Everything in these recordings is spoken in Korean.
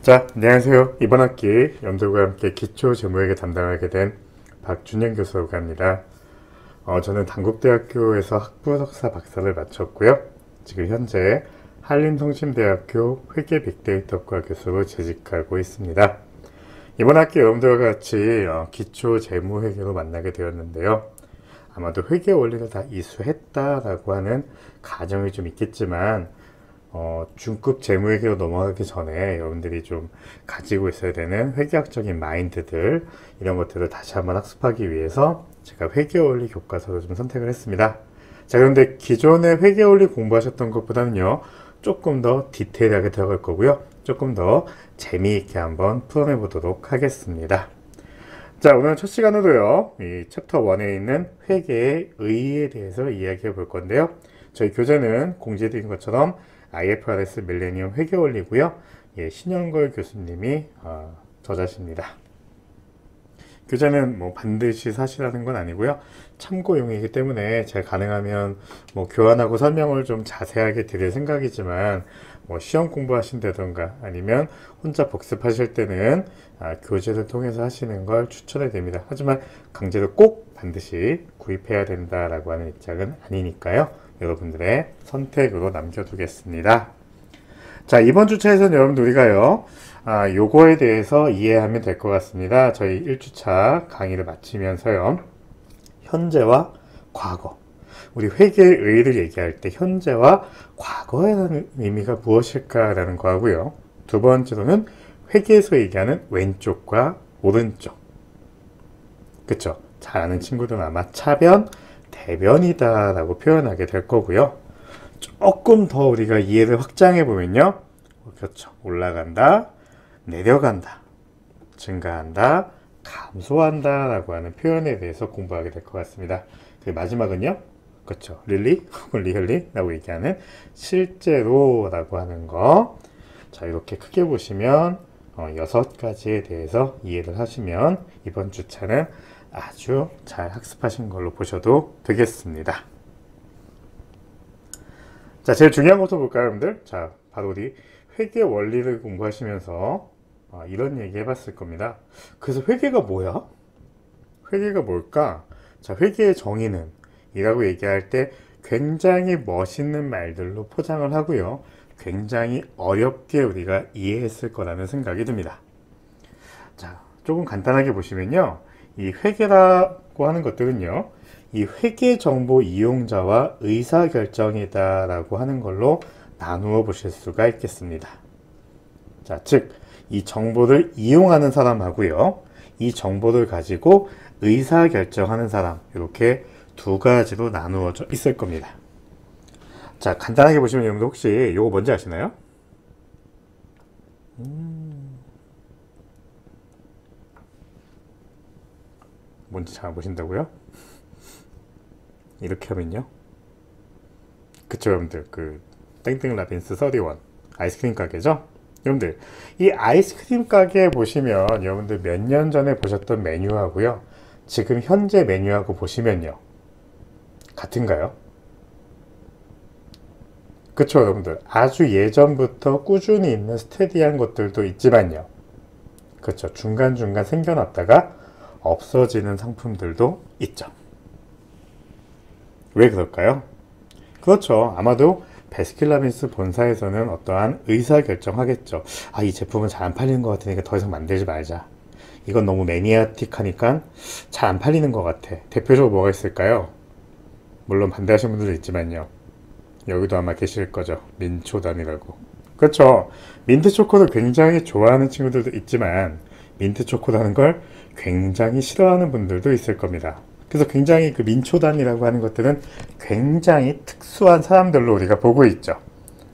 자, 안녕하세요. 이번 학기 연도과 함께 기초 재무회계 담당하게 된 박준영 교수라고 합니다. 저는 단국대학교에서 학부 석사 박사를 마쳤고요. 지금 현재 한림성심대학교 회계 빅데이터과 교수로 재직하고 있습니다. 이번 학기 여러분들과 같이 기초 재무회계로 만나게 되었는데요. 아마도 회계 원리를 다 이수했다라고 하는 가정이 좀 있겠지만 중급 재무회계로 넘어가기 전에 여러분들이 좀 가지고 있어야 되는 회계학적인 마인드들, 이런 것들을 다시 한번 학습하기 위해서 제가 회계원리 교과서를 좀 선택을 했습니다. 자, 그런데 기존에 회계원리 공부하셨던 것보다는요, 조금 더 디테일하게 들어갈 거고요, 조금 더 재미있게 한번 풀어내 보도록 하겠습니다. 자, 오늘 첫 시간으로요, 이 챕터 1에 있는 회계의 의의에 대해서 이야기해 볼 건데요. 저희 교재는 공지해드린 것처럼 IFRS 밀레니엄 회계원리고요. 신영걸 교수님이 저자십니다. 교재는 반드시 사실하는 건 아니고요. 참고용이기 때문에 제가 가능하면 교환하고 설명을 좀 자세하게 드릴 생각이지만 시험 공부하신다던가 아니면 혼자 복습하실 때는 교재를 통해서 하시는 걸 추천해 드립니다. 하지만 강제로 꼭 반드시 구입해야 된다라고 하는 입장은 아니니까요. 여러분들의 선택으로 남겨두겠습니다. 자, 이번 주차에서는 여러분들 우리가요, 요거에 대해서 이해하면 될 것 같습니다. 저희 1주차 강의를 마치면서요, 현재와 과거, 우리 회계의 의의를 얘기할 때 현재와 과거에 대한 의미가 무엇일까라는 거 하고요. 두 번째로는 회계에서 얘기하는 왼쪽과 오른쪽. 그쵸? 잘 아는 친구들은 아마 차변, 대변이다 라고 표현하게 될 거고요. 조금 더 우리가 이해를 확장해 보면요, 그렇죠, 올라간다, 내려간다, 증가한다, 감소한다 라고 하는 표현에 대해서 공부하게 될 것 같습니다. 그 마지막은요, 그렇죠, really 혹은 really 라고 얘기하는 실제로 라고 하는 거. 자, 이렇게 크게 보시면 6가지에 대해서 이해를 하시면 이번 주차는 아주 잘 학습하신 걸로 보셔도 되겠습니다. 자, 제일 중요한 것부터 볼까요, 여러분들? 자, 바로 우리 회계 원리를 공부하시면서 이런 얘기 해봤을 겁니다. 그래서 회계가 뭐야? 회계가 뭘까? 자, 회계의 정의는 이라고 얘기할 때 굉장히 멋있는 말들로 포장을 하고요, 굉장히 어렵게 우리가 이해했을 거라는 생각이 듭니다. 자, 조금 간단하게 보시면요, 이 회계라고 하는 것들은요, 이 회계 정보 이용자와 의사결정이다 라고 하는 걸로 나누어 보실 수가 있겠습니다. 자, 즉, 이 정보를 이용하는 사람하고요, 이 정보를 가지고 의사결정하는 사람, 이렇게 두 가지로 나누어져 있을 겁니다. 자, 간단하게 보시면 여러분들 혹시 이거 뭔지 아시나요? 뭔지 잘 보신다고요? 이렇게 하면요, 그쵸 여러분들, 그 땡땡 라빈스 31 아이스크림 가게죠. 여러분들, 이 아이스크림 가게 보시면 여러분들 몇 년 전에 보셨던 메뉴하고요, 지금 현재 메뉴하고 보시면요, 같은가요? 그쵸 여러분들, 아주 예전부터 꾸준히 있는 스테디한 것들도 있지만요, 그쵸, 중간중간 생겨났다가 없어지는 상품들도 있죠. 왜 그럴까요? 그렇죠, 아마도 베스킨라빈스 본사에서는 어떠한 의사결정하겠죠. 이 제품은 잘 안 팔리는 것 같으니까 더 이상 만들지 말자. 이건 너무 매니아틱하니까 잘 안 팔리는 것 같아. 대표적으로 뭐가 있을까요? 물론 반대하시는 분들도 있지만요, 여기도 아마 계실 거죠. 민초단이라고. 그렇죠, 민트초코를 굉장히 좋아하는 친구들도 있지만 민트초코라는 걸 굉장히 싫어하는 분들도 있을 겁니다. 그래서 굉장히 그 민초단이라고 하는 것들은 굉장히 특수한 사람들로 우리가 보고 있죠.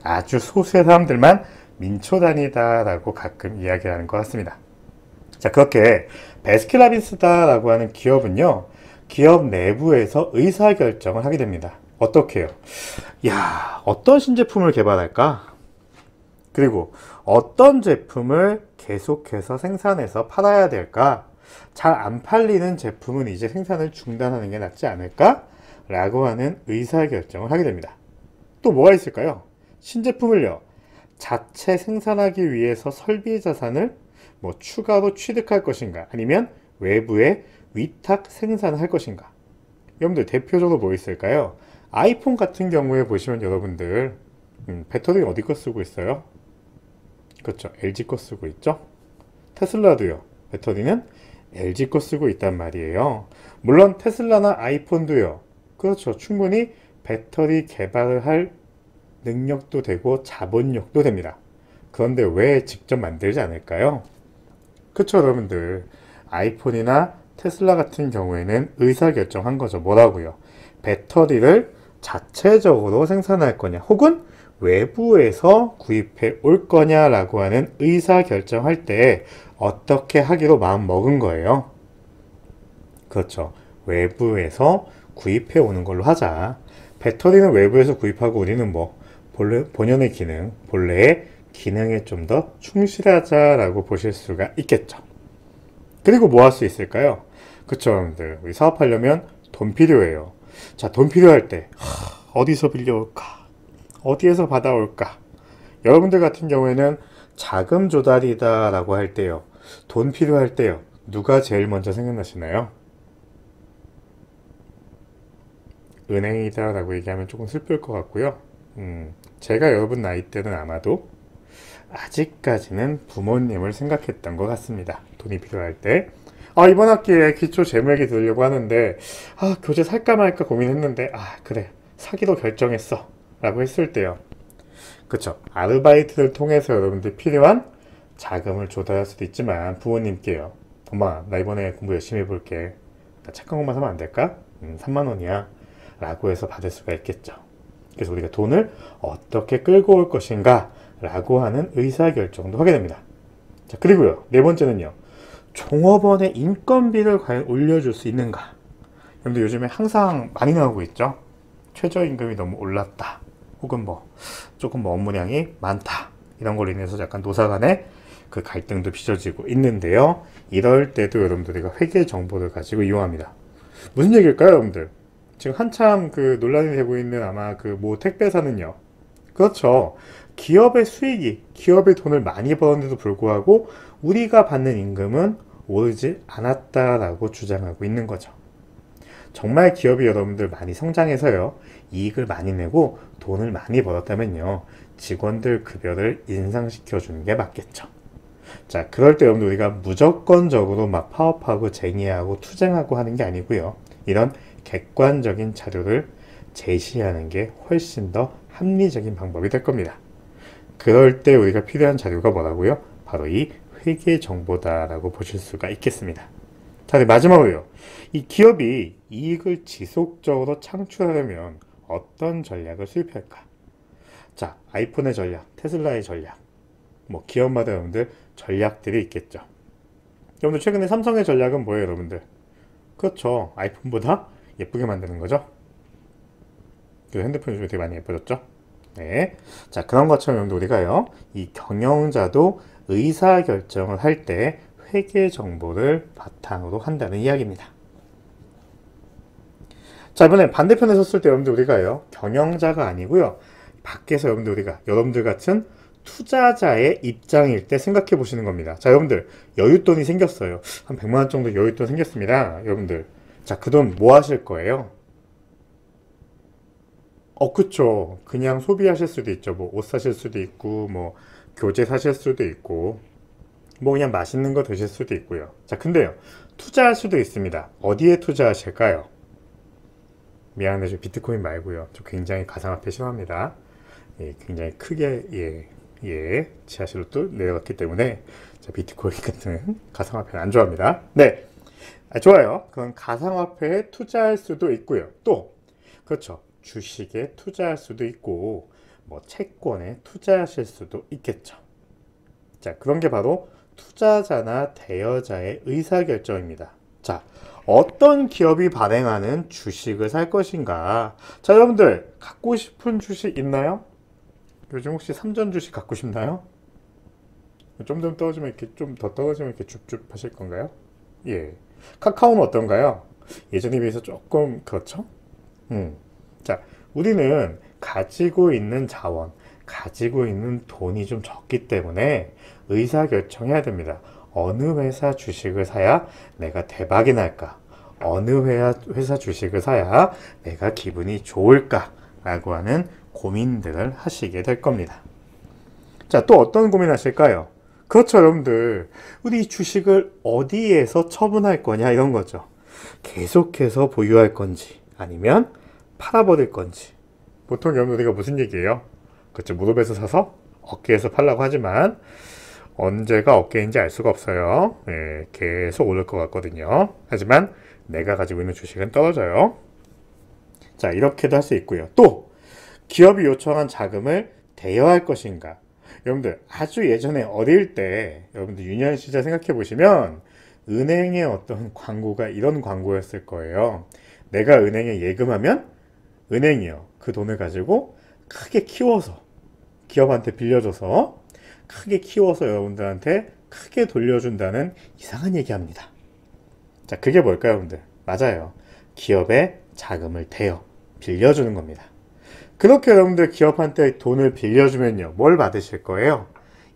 아주 소수의 사람들만 민초단이다 라고 가끔 이야기하는 것 같습니다. 자, 그렇게 베스킨라빈스다 라고 하는 기업은요, 기업 내부에서 의사결정을 하게 됩니다. 어떻게 해요? 야, 어떤 신제품을 개발할까? 그리고 어떤 제품을 계속해서 생산해서 팔아야 될까? 잘 안 팔리는 제품은 이제 생산을 중단하는 게 낫지 않을까? 라고 하는 의사결정을 하게 됩니다. 또 뭐가 있을까요? 신제품을요, 자체 생산하기 위해서 설비 자산을 뭐 추가로 취득할 것인가, 아니면 외부에 위탁 생산할 것인가. 여러분들 대표적으로 뭐 있을까요? 아이폰 같은 경우에 보시면 여러분들 배터리 어디 거 쓰고 있어요? 그렇죠, LG 거 쓰고 있죠. 테슬라도요, 배터리는 LG 거 쓰고 있단 말이에요. 물론 테슬라나 아이폰도요, 그렇죠, 충분히 배터리 개발을 할 능력도 되고 자본력도 됩니다. 그런데 왜 직접 만들지 않을까요? 그쵸, 여러분들. 아이폰이나 테슬라 같은 경우에는 의사결정한 거죠. 뭐라고요? 배터리를 자체적으로 생산할 거냐, 혹은 외부에서 구입해 올 거냐라고 하는 의사결정할 때 어떻게 하기로 마음 먹은 거예요. 그렇죠. 외부에서 구입해 오는 걸로 하자. 배터리는 외부에서 구입하고 우리는 뭐 본연의 기능, 본래의 기능에 좀 더 충실하자라고 보실 수가 있겠죠. 그리고 뭐 할 수 있을까요? 그쵸, 여러분들. 우리 사업하려면 돈 필요해요. 자, 돈 필요할 때 어디서 빌려올까? 어디에서 받아올까? 여러분들 같은 경우에는 자금 조달이다 라고 할 때요, 돈 필요할 때요, 누가 제일 먼저 생각나시나요? 은행이다 라고 얘기하면 조금 슬플 것 같고요. 제가 여러분 나이 때는 아마도 아직까지는 부모님을 생각했던 것 같습니다. 돈이 필요할 때. 이번 학기에 기초 재무회계 들으려고 하는데, 교재 살까 말까 고민했는데, 그래, 사기로 결정했어 라고 했을 때요, 그쵸, 아르바이트를 통해서 여러분들 필요한 자금을 조달할 수도 있지만, 부모님께요, 엄마 나 이번에 공부 열심히 해볼게, 나 착한 것만 사면 안 될까? 3만 원이야 라고 해서 받을 수가 있겠죠. 그래서 우리가 돈을 어떻게 끌고 올 것인가 라고 하는 의사결정도 하게 됩니다. 자, 그리고요, 네 번째는요, 종업원의 인건비를 과연 올려줄 수 있는가. 여러분들 요즘에 항상 많이 나오고 있죠. 최저임금이 너무 올랐다, 혹은 조금 업무량이 많다, 이런 걸로 인해서 약간 노사 간의 그 갈등도 빚어지고 있는데요. 이럴 때도 여러분들이 회계 정보를 가지고 이용합니다. 무슨 얘기일까요, 여러분들? 지금 한참 그 논란이 되고 있는 아마 그 모 택배사는요, 그렇죠, 기업의 수익이, 기업의 돈을 많이 벌었는데도 불구하고 우리가 받는 임금은 오르지 않았다라고 주장하고 있는 거죠. 정말 기업이 여러분들 많이 성장해서요, 이익을 많이 내고 돈을 많이 벌었다면요, 직원들 급여를 인상시켜 주는 게 맞겠죠. 자, 그럴 때 여러분들 우리가 무조건적으로 막 파업하고 쟁의하고 투쟁하고 하는 게 아니고요, 이런 객관적인 자료를 제시하는 게 훨씬 더 합리적인 방법이 될 겁니다. 그럴 때 우리가 필요한 자료가 뭐라고요? 바로 이 회계 정보다라고 보실 수가 있겠습니다. 자, 마지막으로요, 이 기업이 이익을 지속적으로 창출하려면 어떤 전략을 수립할까? 자, 아이폰의 전략, 테슬라의 전략, 기업마다 여러분들 전략들이 있겠죠. 여러분들 최근에 삼성의 전략은 뭐예요, 여러분들? 그렇죠, 아이폰보다 예쁘게 만드는 거죠. 그 핸드폰이 요즘에 되게 많이 예뻐졌죠. 네. 자, 그런 것처럼 여러분들 우리가요, 이 경영자도 의사결정을 할 때 회계 정보를 바탕으로 한다는 이야기입니다. 자, 이번에 반대편에 섰을 때 여러분들 우리가요, 경영자가 아니고요, 밖에서 여러분들 같은 투자자의 입장일 때 생각해 보시는 겁니다. 자, 여러분들 여윳돈이 생겼어요. 한 100만 원 정도 여윳돈 생겼습니다. 여러분들, 자, 그 돈 뭐 하실 거예요? 그쵸. 그냥 소비하실 수도 있죠. 옷 사실 수도 있고, 교재 사실 수도 있고, 그냥 맛있는 거 드실 수도 있고요. 자, 근데요, 투자할 수도 있습니다. 어디에 투자하실까요? 미안한데 저 비트코인 말고요, 저 굉장히 가상화폐 싫어합니다. 굉장히 크게 지하실로 또 내려갔기 때문에 자, 비트코인 같은 가상화폐는 안 좋아합니다. 네, 좋아요. 그건 가상화폐에 투자할 수도 있고요. 또 그렇죠, 주식에 투자할 수도 있고, 채권에 투자하실 수도 있겠죠. 자, 그런 게 바로 투자자나 대여자의 의사결정입니다. 자, 어떤 기업이 발행하는 주식을 살 것인가. 자, 여러분들 갖고 싶은 주식 있나요? 요즘 혹시 삼전 주식 갖고 싶나요? 좀 떨어지면 이렇게, 좀 더 떨어지면 이렇게 줍줍 하실 건가요? 예. 카카오는 어떤가요? 예전에 비해서 조금 그렇죠? 자, 우리는 가지고 있는 자원, 가지고 있는 돈이 좀 적기 때문에 의사결정해야 됩니다. 어느 회사 주식을 사야 내가 대박이 날까? 어느 회사 주식을 사야 내가 기분이 좋을까? 라고 하는 고민들을 하시게 될 겁니다. 자, 또 어떤 고민 하실까요? 그렇죠, 여러분들. 우리 주식을 어디에서 처분할 거냐, 이런 거죠. 계속해서 보유할 건지, 아니면 팔아버릴 건지. 보통 여러분들 우리가 무슨 얘기예요? 그렇죠, 무릎에서 사서 어깨에서 팔라고 하지만, 언제가 어깨인지 알 수가 없어요. 예, 계속 오를 것 같거든요. 하지만 내가 가지고 있는 주식은 떨어져요. 자, 이렇게도 할 수 있고요. 또 기업이 요청한 자금을 대여할 것인가. 여러분들 아주 예전에 어릴 때 여러분들 유년 시절 생각해 보시면 은행의 어떤 광고가 이런 광고였을 거예요. 내가 은행에 예금하면 은행이요, 그 돈을 가지고 크게 키워서 기업한테 빌려줘서 크게 키워서 여러분들한테 크게 돌려준다는 이상한 얘기합니다. 자, 그게 뭘까요, 여러분들? 맞아요. 기업에 자금을 대여, 빌려주는 겁니다. 그렇게 여러분들 기업한테 돈을 빌려주면요, 뭘 받으실 거예요?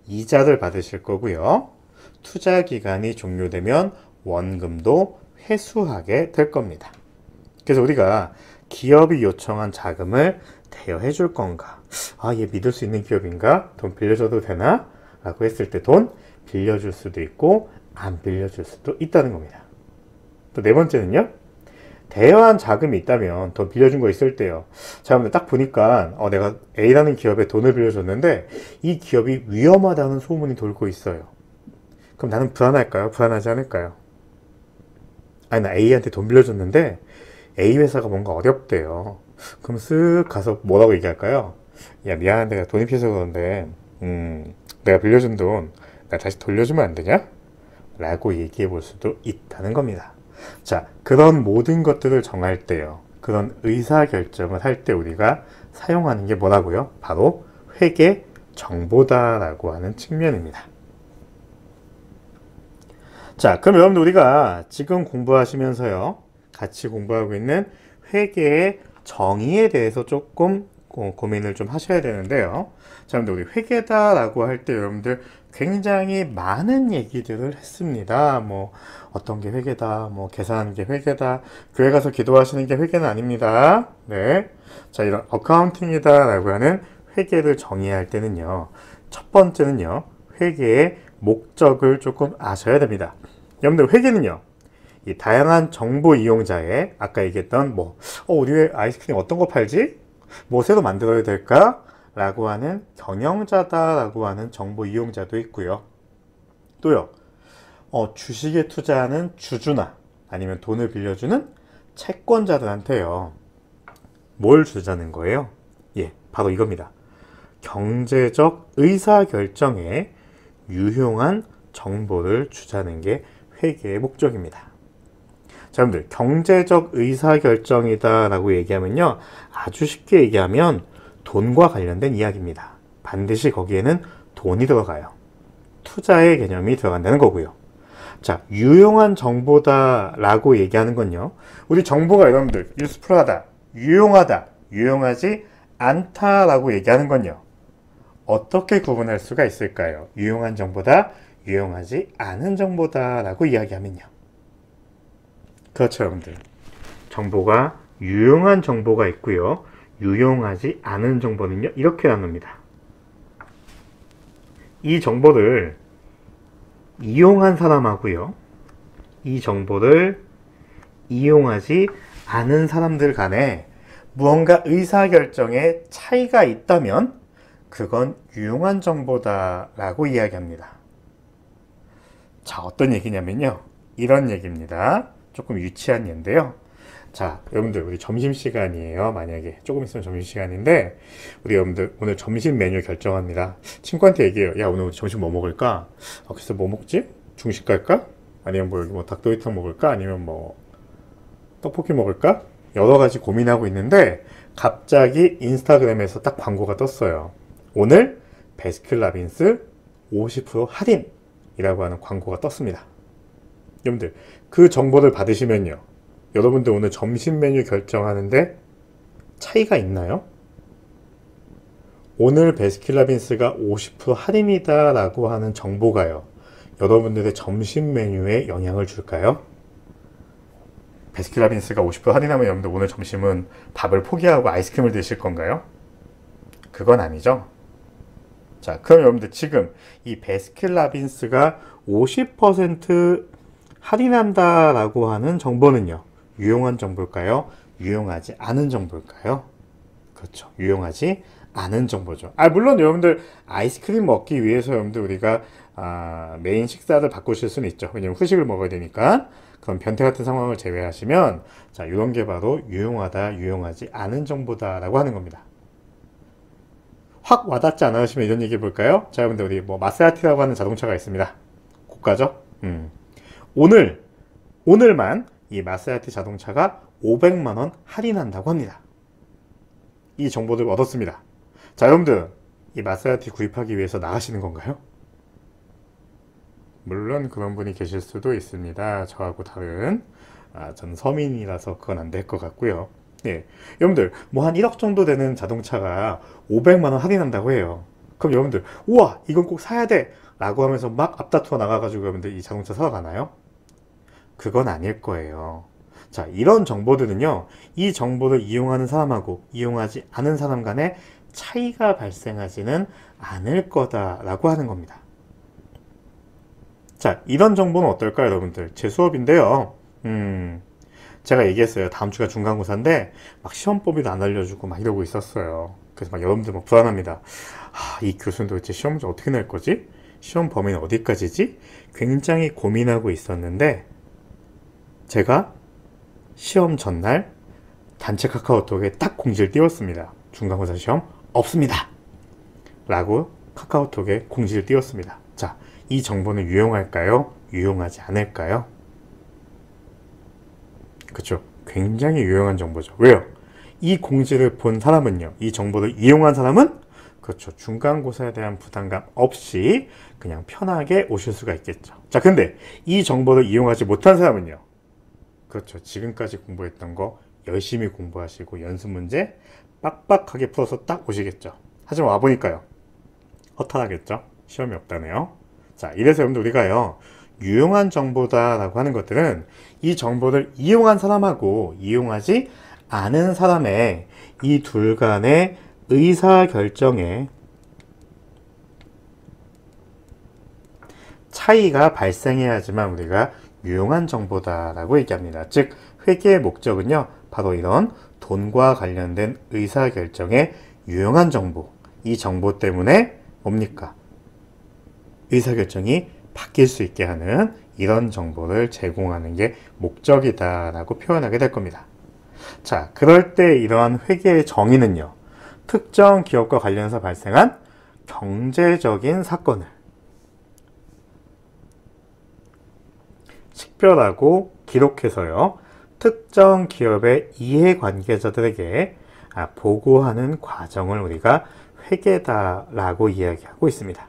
이자를 받으실 거고요. 투자 기간이 종료되면 원금도 회수하게 될 겁니다. 그래서 우리가 기업이 요청한 자금을 대여해 줄 건가? 아, 얘 믿을 수 있는 기업인가? 돈 빌려줘도 되나? 라고 했을 때 돈 빌려줄 수도 있고 안 빌려줄 수도 있다는 겁니다. 또 네 번째는요, 대여한 자금이 있다면 돈 빌려준 거 있을 때요. 자, 여러분들 딱 보니까 내가 A라는 기업에 돈을 빌려줬는데 이 기업이 위험하다는 소문이 돌고 있어요. 그럼 나는 불안할까요? 불안하지 않을까요? 아니, 나 A한테 돈 빌려줬는데 A 회사가 뭔가 어렵대요. 그럼 쓱 가서 뭐라고 얘기할까요? 야, 미안한데 내가 돈이 필요해서 그런데 내가 빌려준 돈 나 다시 돌려주면 안 되냐? 라고 얘기해 볼 수도 있다는 겁니다. 자, 그런 모든 것들을 정할 때요, 그런 의사결정을 할 때 우리가 사용하는 게 뭐라고요? 바로 회계 정보다라고 하는 측면입니다. 자, 그럼 여러분들 우리가 지금 공부하시면서요, 같이 공부하고 있는 회계의 정의에 대해서 조금 고민을 좀 하셔야 되는데요. 자, 근데 우리 회계다라고 할 때 여러분들 굉장히 많은 얘기들을 했습니다. 뭐 어떤 게 회계다, 뭐 계산하는 게 회계다, 교회 가서 기도하시는 게 회계는 아닙니다. 네. 자, 이런 어카운팅이다 라고 하는 회계를 정의할 때는요, 첫 번째는요, 회계의 목적을 조금 아셔야 됩니다. 여러분들 회계는요, 이 다양한 정보 이용자의 아까 얘기했던 우리 왜 아이스크림 어떤 거 팔지? 뭐 새로 만들어야 될까? 라고 하는 경영자다라고 하는 정보 이용자도 있고요. 또요, 주식에 투자하는 주주나 아니면 돈을 빌려주는 채권자들한테요, 뭘 주자는 거예요? 예, 바로 이겁니다. 경제적 의사결정에 유용한 정보를 주자는 게 회계의 목적입니다. 자, 여러분들 경제적 의사결정이다 라고 얘기하면요, 아주 쉽게 얘기하면 돈과 관련된 이야기입니다. 반드시 거기에는 돈이 들어가요. 투자의 개념이 들어간다는 거고요. 자, 유용한 정보다 라고 얘기하는 건요, 우리 정보가 여러분들 유스풀하다, 유용하다, 유용하지 않다 라고 얘기하는 건요, 어떻게 구분할 수가 있을까요? 유용한 정보다, 유용하지 않은 정보다 라고 이야기하면요. 그렇죠, 여러분들. 정보가 유용한 정보가 있고요, 유용하지 않은 정보는요, 이렇게 나눕니다. 이 정보를 이용한 사람하고요, 이 정보를 이용하지 않은 사람들 간에 무언가 의사결정에 차이가 있다면 그건 유용한 정보다 라고 이야기합니다. 자, 어떤 얘기냐면요, 이런 얘기입니다. 조금 유치한 예인데요. 자, 여러분들 우리 점심시간이에요. 만약에 조금 있으면 점심시간인데 우리 여러분들 오늘 점심 메뉴 결정합니다. 친구한테 얘기해요. 야, 오늘 우리 점심 뭐 먹을까? 글쎄 뭐 먹지? 중식 갈까? 아니면 여기 닭도리탕 먹을까? 아니면 떡볶이 먹을까? 여러 가지 고민하고 있는데 갑자기 인스타그램에서 딱 광고가 떴어요. 오늘 베스킨라빈스 50% 할인이라고 하는 광고가 떴습니다. 여러분들 그 정보를 받으시면요, 여러분들 오늘 점심 메뉴 결정하는데 차이가 있나요? 오늘 베스킨라빈스가 50% 할인이다 라고 하는 정보가요, 여러분들의 점심 메뉴에 영향을 줄까요? 베스킨라빈스가 50% 할인하면 여러분들 오늘 점심은 밥을 포기하고 아이스크림을 드실 건가요? 그건 아니죠. 자, 그럼 여러분들 지금 이 베스킨라빈스가 50% 할인한다 라고 하는 정보는요, 유용한 정보일까요? 유용하지 않은 정보일까요? 그렇죠. 유용하지 않은 정보죠. 물론 여러분들 아이스크림 먹기 위해서 여러분들 우리가 메인 식사를 바꾸실 수는 있죠. 왜냐면 후식을 먹어야 되니까. 그럼 변태 같은 상황을 제외하시면, 자, 이런 게 바로 유용하다, 유용하지 않은 정보다라고 하는 겁니다. 확 와닿지 않으시면 이런 얘기 해볼까요? 자, 여러분들 우리 마세라티라고 하는 자동차가 있습니다. 고가죠? 오늘만 이 마세라티 자동차가 500만 원 할인한다고 합니다. 이 정보를 얻었습니다. 자, 여러분들 이 마세라티 구입하기 위해서 나가시는 건가요? 물론 그런 분이 계실 수도 있습니다. 저하고 다른. 저는 서민이라서 그건 안 될 것 같고요. 예, 여러분들 한 1억 정도 되는 자동차가 500만 원 할인한다고 해요. 그럼 여러분들 우와 이건 꼭 사야 돼 라고 하면서 막 앞다투어 나가가지고 여러분들 이 자동차 사러 가나요? 그건 아닐 거예요. 자, 이런 정보들은요, 이 정보를 이용하는 사람하고 이용하지 않은 사람 간에 차이가 발생하지는 않을 거다라고 하는 겁니다. 자, 이런 정보는 어떨까요, 여러분들? 제 수업인데요. 제가 얘기했어요. 다음 주가 중간고사인데 막 시험법이도 안 알려주고 막 이러고 있었어요. 그래서 막 여러분들 막 불안합니다. 이 교수는 도대체 시험 문제 어떻게 낼 거지? 시험 범위는 어디까지지? 굉장히 고민하고 있었는데, 제가 시험 전날 단체 카카오톡에 딱 공지를 띄웠습니다. 중간고사 시험 없습니다 라고 카카오톡에 공지를 띄웠습니다. 자, 이 정보는 유용할까요? 유용하지 않을까요? 그쵸? 굉장히 유용한 정보죠. 왜요? 이 공지를 본 사람은요, 이 정보를 이용한 사람은, 그렇죠, 중간고사에 대한 부담감 없이 그냥 편하게 오실 수가 있겠죠. 자, 근데 이 정보를 이용하지 못한 사람은요, 그렇죠, 지금까지 공부했던 거 열심히 공부하시고 연습 문제 빡빡하게 풀어서 딱 오시겠죠. 하지만 와보니까요, 허탈하겠죠. 시험이 없다네요. 자, 이래서 여러분들 우리가요, 유용한 정보다라고 하는 것들은 이 정보를 이용한 사람하고 이용하지 않은 사람의 이 둘 간의 의사결정에 차이가 발생해야지만 우리가 유용한 정보다라고 얘기합니다. 즉, 회계의 목적은요, 바로 이런 돈과 관련된 의사결정에 유용한 정보, 이 정보 때문에 뭡니까? 의사결정이 바뀔 수 있게 하는 이런 정보를 제공하는 게 목적이다라고 표현하게 될 겁니다. 자, 그럴 때 이러한 회계의 정의는요, 특정 기업과 관련해서 발생한 경제적인 사건을 식별하고 기록해서요, 특정 기업의 이해관계자들에게 보고하는 과정을 우리가 회계다라고 이야기하고 있습니다.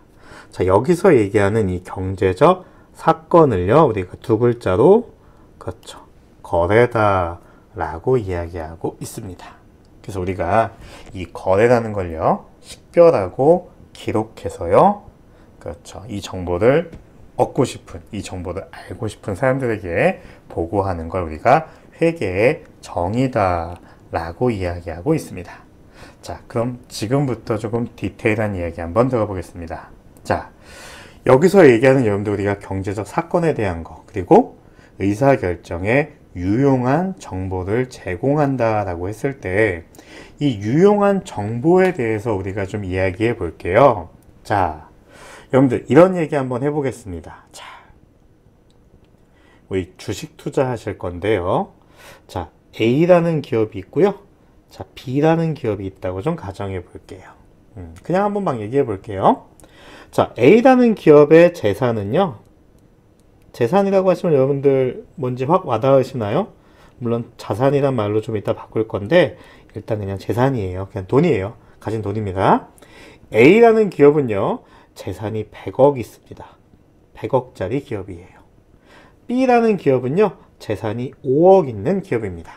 자, 여기서 얘기하는 이 경제적 사건을요, 우리가 두 글자로, 그렇죠, 거래다라고 이야기하고 있습니다. 그래서 우리가 이 거래라는 걸요, 식별하고 기록해서요, 그렇죠, 이 정보를 얻고 싶은, 이 정보를 알고 싶은 사람들에게 보고하는 걸 우리가 회계의 정의다라고 이야기하고 있습니다. 자, 그럼 지금부터 조금 디테일한 이야기 한번 들어보겠습니다. 자, 여기서 얘기하는 여러분들 우리가 경제적 사건에 대한 거, 그리고 의사결정에 유용한 정보를 제공한다라고 했을 때, 이 유용한 정보에 대해서 우리가 좀 이야기해 볼게요. 자, 여러분들 이런 얘기 한번 해보겠습니다. 자, 우리 주식 투자하실 건데요. 자, A라는 기업이 있고요. 자, B라는 기업이 있다고 좀 가정해 볼게요. 그냥 한번 막 얘기해 볼게요. 자, A라는 기업의 재산은요, 재산이라고 하시면 여러분들 뭔지 확 와닿으시나요? 물론 자산이란 말로 좀 이따 바꿀 건데, 일단 그냥 재산이에요. 그냥 돈이에요. 가진 돈입니다. A라는 기업은요, 재산이 100억 있습니다. 100억짜리 기업이에요. B라는 기업은요, 재산이 5억 있는 기업입니다.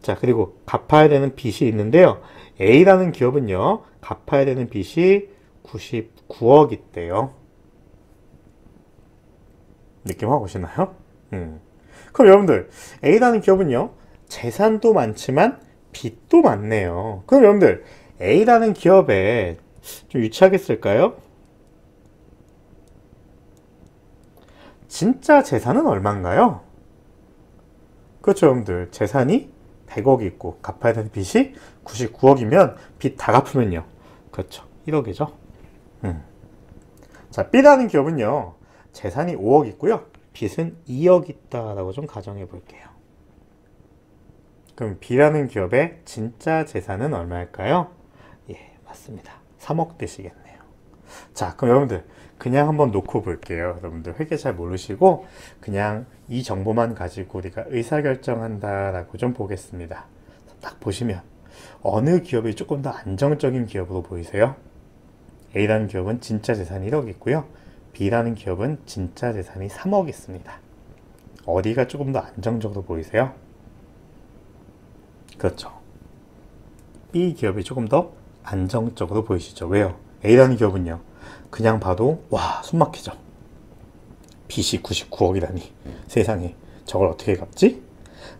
자, 그리고 갚아야 되는 빚이 있는데요. A라는 기업은요, 갚아야 되는 빚이 99억 있대요. 느낌 확 오시나요? 그럼 여러분들, A라는 기업은요, 재산도 많지만 빚도 많네요. 그럼 여러분들, A라는 기업에 좀 유치하게 쓸까요? 진짜 재산은 얼마인가요? 그렇죠, 여러분들. 재산이 100억 있고 갚아야 되는 빚이 99억이면 빚 다 갚으면요. 그렇죠. 1억이죠. 자, B라는 기업은요. 재산이 5억 있고요. 빚은 2억 있다라고 좀 가정해 볼게요. 그럼 B라는 기업의 진짜 재산은 얼마일까요? 예, 맞습니다. 3억 되시겠네요. 자, 그럼 여러분들 그냥 한번 놓고 볼게요. 여러분들 회계 잘 모르시고 그냥 이 정보만 가지고 우리가 의사결정한다라고 좀 보겠습니다. 딱 보시면 어느 기업이 조금 더 안정적인 기업으로 보이세요? A라는 기업은 진짜 재산이 1억 있고요. B라는 기업은 진짜 재산이 3억 있습니다. 어디가 조금 더 안정적으로 보이세요? 그렇죠. B 기업이 조금 더 안정적으로 보이시죠? 왜요? A라는 기업은요. 그냥 봐도 와, 숨 막히죠. 빚이 99억이라니 세상에 저걸 어떻게 갚지?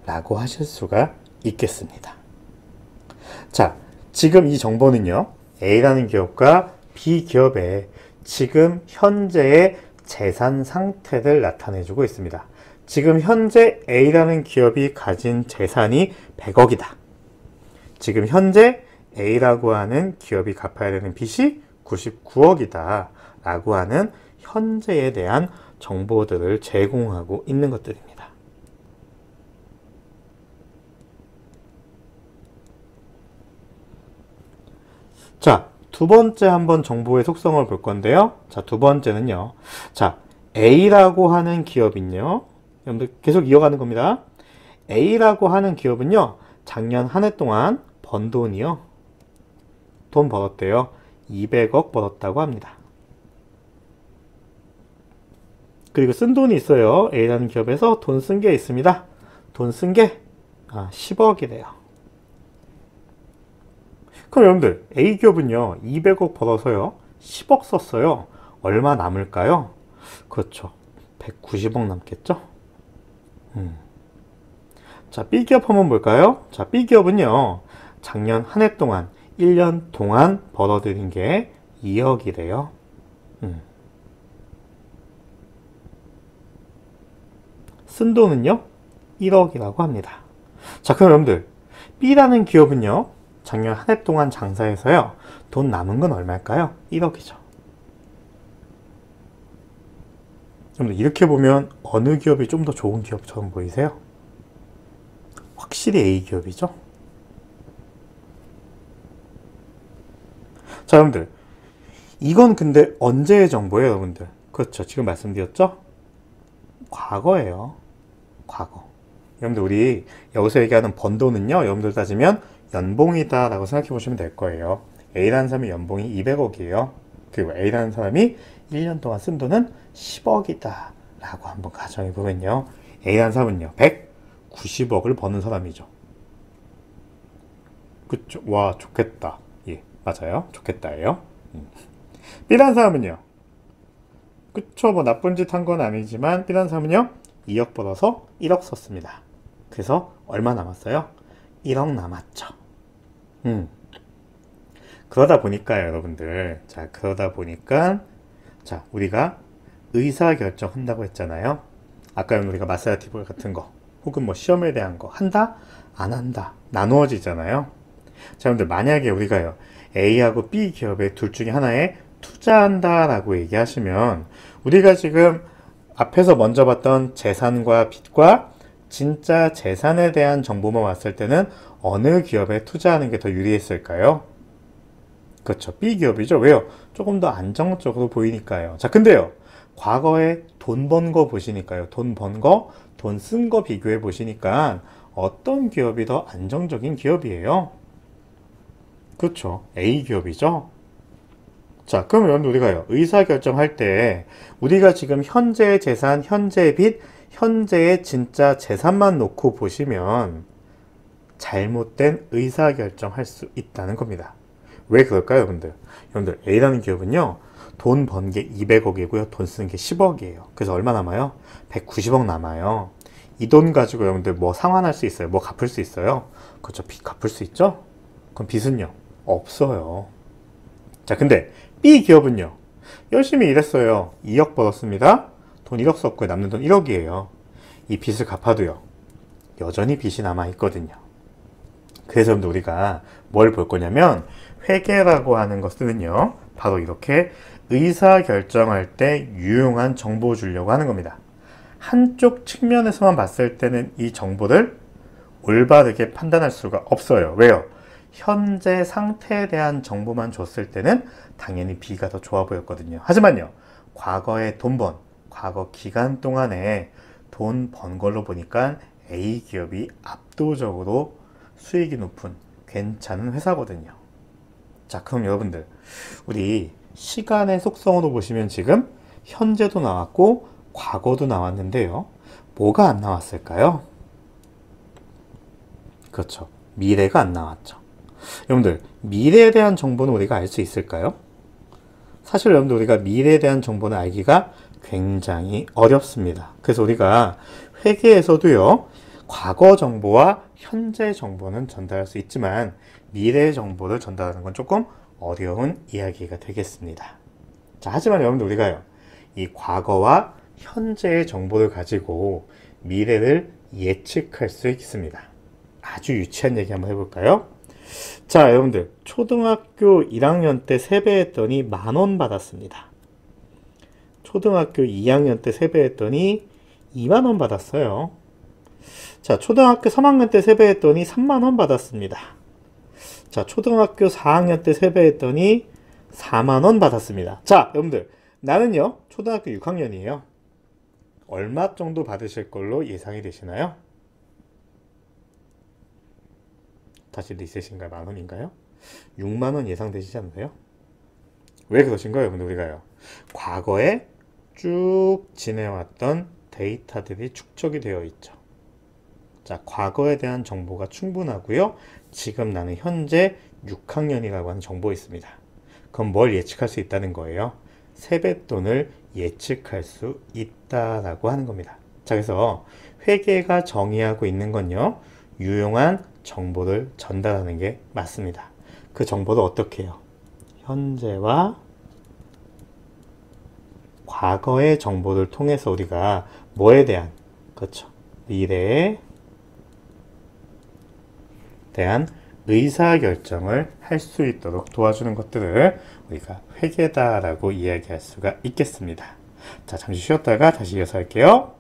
라고 하실 수가 있겠습니다. 자, 지금 이 정보는요. A라는 기업과 B 기업의 지금 현재의 재산 상태를 나타내주고 있습니다. 지금 현재 A라는 기업이 가진 재산이 100억이다. 지금 현재 A라고 하는 기업이 갚아야 되는 빚이 99억이다 라고 하는 현재에 대한 정보들을 제공하고 있는 것들입니다. 자, 두 번째 한번 정보의 속성을 볼 건데요. 자, 두 번째는요. 자, A라고 하는 기업은요. 여러분들 계속 이어가는 겁니다. A라고 하는 기업은요. 작년 한 해 동안 번 돈이요. 돈 벌었대요. 200억 벌었다고 합니다. 그리고 쓴 돈이 있어요. A라는 기업에서 돈 쓴 게 있습니다. 돈 쓴 게 10억이래요. 그럼 여러분들 A 기업은요. 200억 벌어서요. 10억 썼어요. 얼마 남을까요? 그렇죠. 190억 남겠죠? 자, B 기업 한번 볼까요? 자, B 기업은요. 작년 한 해 동안 1년 동안 벌어들인 게 2억이래요. 쓴 돈은요? 1억이라고 합니다. 자, 그럼 여러분들 B라는 기업은요. 작년 한 해 동안 장사해서요. 돈 남은 건 얼마일까요? 1억이죠. 여러분들 이렇게 보면 어느 기업이 좀 더 좋은 기업처럼 보이세요? 확실히 A 기업이죠. 자, 여러분들 이건 근데 언제의 정보예요, 여러분들? 그렇죠. 지금 말씀드렸죠? 과거예요. 과거. 여러분들 우리 여기서 얘기하는 번 돈은요. 여러분들 따지면 연봉이다 라고 생각해 보시면 될 거예요. A라는 사람의 연봉이 200억이에요. 그리고 A라는 사람이 1년 동안 쓴 돈은 10억이다 라고 한번 가정해 보면요. A라는 사람은요. 190억을 버는 사람이죠. 그쵸? 와, 좋겠다. 예, 맞아요. 좋겠다예요. B라는 사람은요. 그쵸, 뭐 나쁜 짓 한 건 아니지만 B라는 사람은요. 2억 벌어서 1억 썼습니다. 그래서 얼마 남았어요? 1억 남았죠. 그러다 보니까요, 여러분들. 자, 그러다 보니까 자, 우리가 의사결정 한다고 했잖아요. 아까 우리가 마사야티볼 같은 거 혹은 뭐 시험에 대한 거 한다? 안 한다? 나누어지잖아요. 자, 여러분들 만약에 우리가요. A하고 B 기업의 둘 중에 하나에 투자한다 라고 얘기하시면 우리가 지금 앞에서 먼저 봤던 재산과 빚과 진짜 재산에 대한 정보만 왔을 때는 어느 기업에 투자하는 게 더 유리했을까요? 그렇죠. B 기업이죠. 왜요? 조금 더 안정적으로 보이니까요. 자, 근데요. 과거에 돈 번 거 보시니까요. 돈 번 거, 돈 쓴 거 비교해 보시니까 어떤 기업이 더 안정적인 기업이에요? 그렇죠. A 기업이죠. 자, 그러면 우리가요. 의사결정할 때 우리가 지금 현재의 재산, 현재의 빚, 현재의 진짜 재산만 놓고 보시면 잘못된 의사결정할 수 있다는 겁니다. 왜 그럴까요, 여러분들? 여러분들, A라는 기업은요, 돈 번 게 200억이고요. 돈 쓰는 게 10억이에요. 그래서 얼마 남아요? 190억 남아요. 이 돈 가지고 여러분들 뭐 상환할 수 있어요? 뭐 갚을 수 있어요? 그렇죠. 빚 갚을 수 있죠? 그럼 빚은요? 없어요. 자, 근데 B 기업은요, 열심히 일했어요. 2억 벌었습니다. 돈 1억 썼고요. 남는 돈 1억이에요. 이 빚을 갚아도요, 여전히 빚이 남아있거든요. 그래서 우리가 뭘 볼 거냐면, 회계라고 하는 것은요, 바로 이렇게 의사결정할 때 유용한 정보 주려고 하는 겁니다. 한쪽 측면에서만 봤을 때는 이 정보를 올바르게 판단할 수가 없어요. 왜요? 현재 상태에 대한 정보만 줬을 때는 당연히 B가 더 좋아 보였거든요. 하지만요, 과거에 과거 기간 동안에 돈 번 걸로 보니까 A 기업이 압도적으로 수익이 높은 괜찮은 회사거든요. 자, 그럼 여러분들, 우리 시간의 속성으로 보시면 지금 현재도 나왔고 과거도 나왔는데요. 뭐가 안 나왔을까요? 그렇죠. 미래가 안 나왔죠. 여러분들, 미래에 대한 정보는 우리가 알 수 있을까요? 사실 여러분들, 우리가 미래에 대한 정보는 알기가 굉장히 어렵습니다. 그래서 우리가 회계에서도요, 과거 정보와 현재 정보는 전달할 수 있지만 미래 정보를 전달하는 건 조금 어려운 이야기가 되겠습니다. 자, 하지만 여러분들, 우리가요, 이 과거와 현재의 정보를 가지고 미래를 예측할 수 있습니다. 아주 유치한 얘기 한번 해볼까요? 자, 여러분들, 초등학교 1학년 때 세배했더니 10,000원 받았습니다. 초등학교 2학년 때 세배했더니 20,000원 받았어요. 자, 초등학교 3학년 때 세배했더니 30,000원 받았습니다. 자, 초등학교 4학년 때 세배했더니 40,000원 받았습니다. 자, 여러분들, 나는요, 초등학교 6학년이에요. 얼마 정도 받으실 걸로 예상이 되시나요? 다시 리셋인가요? 10,000원인가요? 60,000원 예상되시지 않나요? 왜 그러신가요, 여러분들? 우리가요, 과거에 쭉 지내왔던 데이터들이 축적이 되어 있죠. 자, 과거에 대한 정보가 충분하고요. 지금 나는 현재 6학년이라고 하는 정보가 있습니다. 그럼 뭘 예측할 수 있다는 거예요? 세뱃돈을 예측할 수 있다라고 하는 겁니다. 자, 그래서 회계가 정의하고 있는 건요, 유용한 정보를 전달하는 게 맞습니다. 그 정보를 어떻게 해요? 현재와 과거의 정보를 통해서 우리가 뭐에 대한, 그렇죠, 미래에 대한 의사결정을 할 수 있도록 도와주는 것들을 우리가 회계다라고 이야기할 수가 있겠습니다. 자, 잠시 쉬었다가 다시 이어서 할게요.